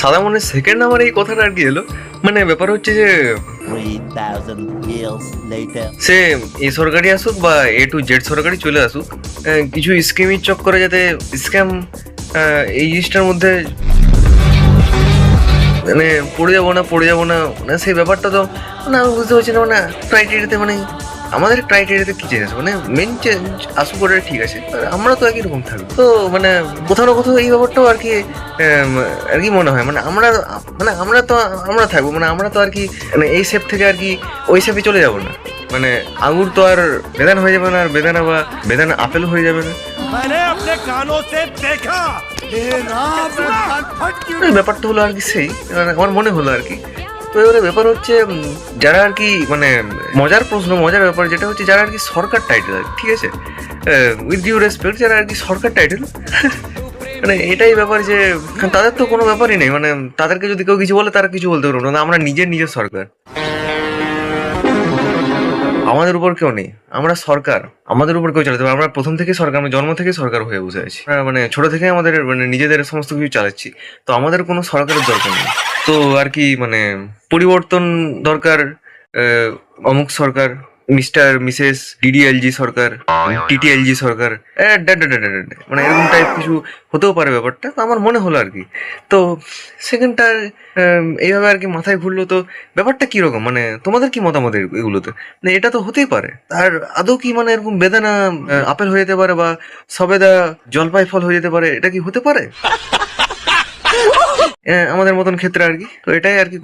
সাদা মনের সেকেন্ড আমার এই কথাটা আর কি এলো, মানে ব্যাপার হচ্ছে যে 3,000 years later. সে এ সরকারি আসুক বা এ টু জেড সরকারি চলে আসুক, কিছু স্কিমের চক্করে যাতে স্ক্যাম এই জিনিসটার মধ্যে মানে পড়ে যাবো না মানে সেই ব্যাপারটা তো মানে আমি বুঝতে পারছি না। মানে ক্রাইটেরিয়াতে মানে আমাদের ক্রাইটেরিয়াতে কি চেঞ্জ মানে মেন চেঞ্জ আসুক, ওটা ঠিক আছে, আর আমরা তো একই রকম থাকবো। তো মানে কোথাও না কোথাও এই ব্যাপারটাও আর কি আর কি মনে হয়, মানে আমরা তো আমরা থাকবো, মানে আমরা তো আর কি মানে এই শেপ থেকে আর কি ওই শেপে চলে যাবো না। মানে আঙুর তো আর বেদানা হয়ে যাবে না, আর বেদানা আপেল হয়ে যাবে না। मैंने अपने कानों से देखा। ব্যাপারটা হলো আর কি সেই মানে আমার মনে হলো আর কি। তো এবারে ব্যাপার হচ্ছে যারা আর কি মানে মজার ব্যাপার যেটা হচ্ছে যারা আর কি সরকার টাইটেল আর কি, ঠিক আছে, উইথ ডিউ রেসপেক্ট, যারা আর কি সরকার টাইটেল মানে এটাই ব্যাপার যে তাদের তো কোনো ব্যাপারই নেই, মানে তাদেরকে যদি কেউ কিছু বলে তারা কিছু বলতে পারবো না, আমরা নিজের সরকার, আমাদের উপর কেউ নেই, আমরা সরকার, আমাদের উপর কেউ চালাতে পারে। আমরা প্রথম থেকে সরকার, আমরা জন্ম থেকে সরকার হয়ে বসে আছি, মানে ছোট থেকে আমাদের মানে নিজেদের সমস্ত কিছু চালাচ্ছি। তো আমাদের কোনো সরকারের দরকার নেই। তো আর কি মানে পরিবর্তন দরকার, অমুক সরকার, মিস্টার মিসেস ডিডিএলজি সরকার, টিটিএলজি সরকার, মানে এরকম টাইপ কিছু হতেও পারে ব্যাপারটা। তো আমার মনে হলো আর কি। তো সেকেন্ডটা এইভাবে আর কি মাথায় ঘুরলো। তো ব্যাপারটা কিরকম, মানে তোমাদের কি মতামত এগুলোতে? মানে এটা তো হতেই পারে, আর আদৌ কি মানে এরকম বেদানা আপেল হয়ে যেতে পারে বা সবেদা জলপাই ফল হয়ে যেতে পারে, এটা কি হতে পারে আমাদের মতন ক্ষেত্রে আর কি? তো এটাই আর কি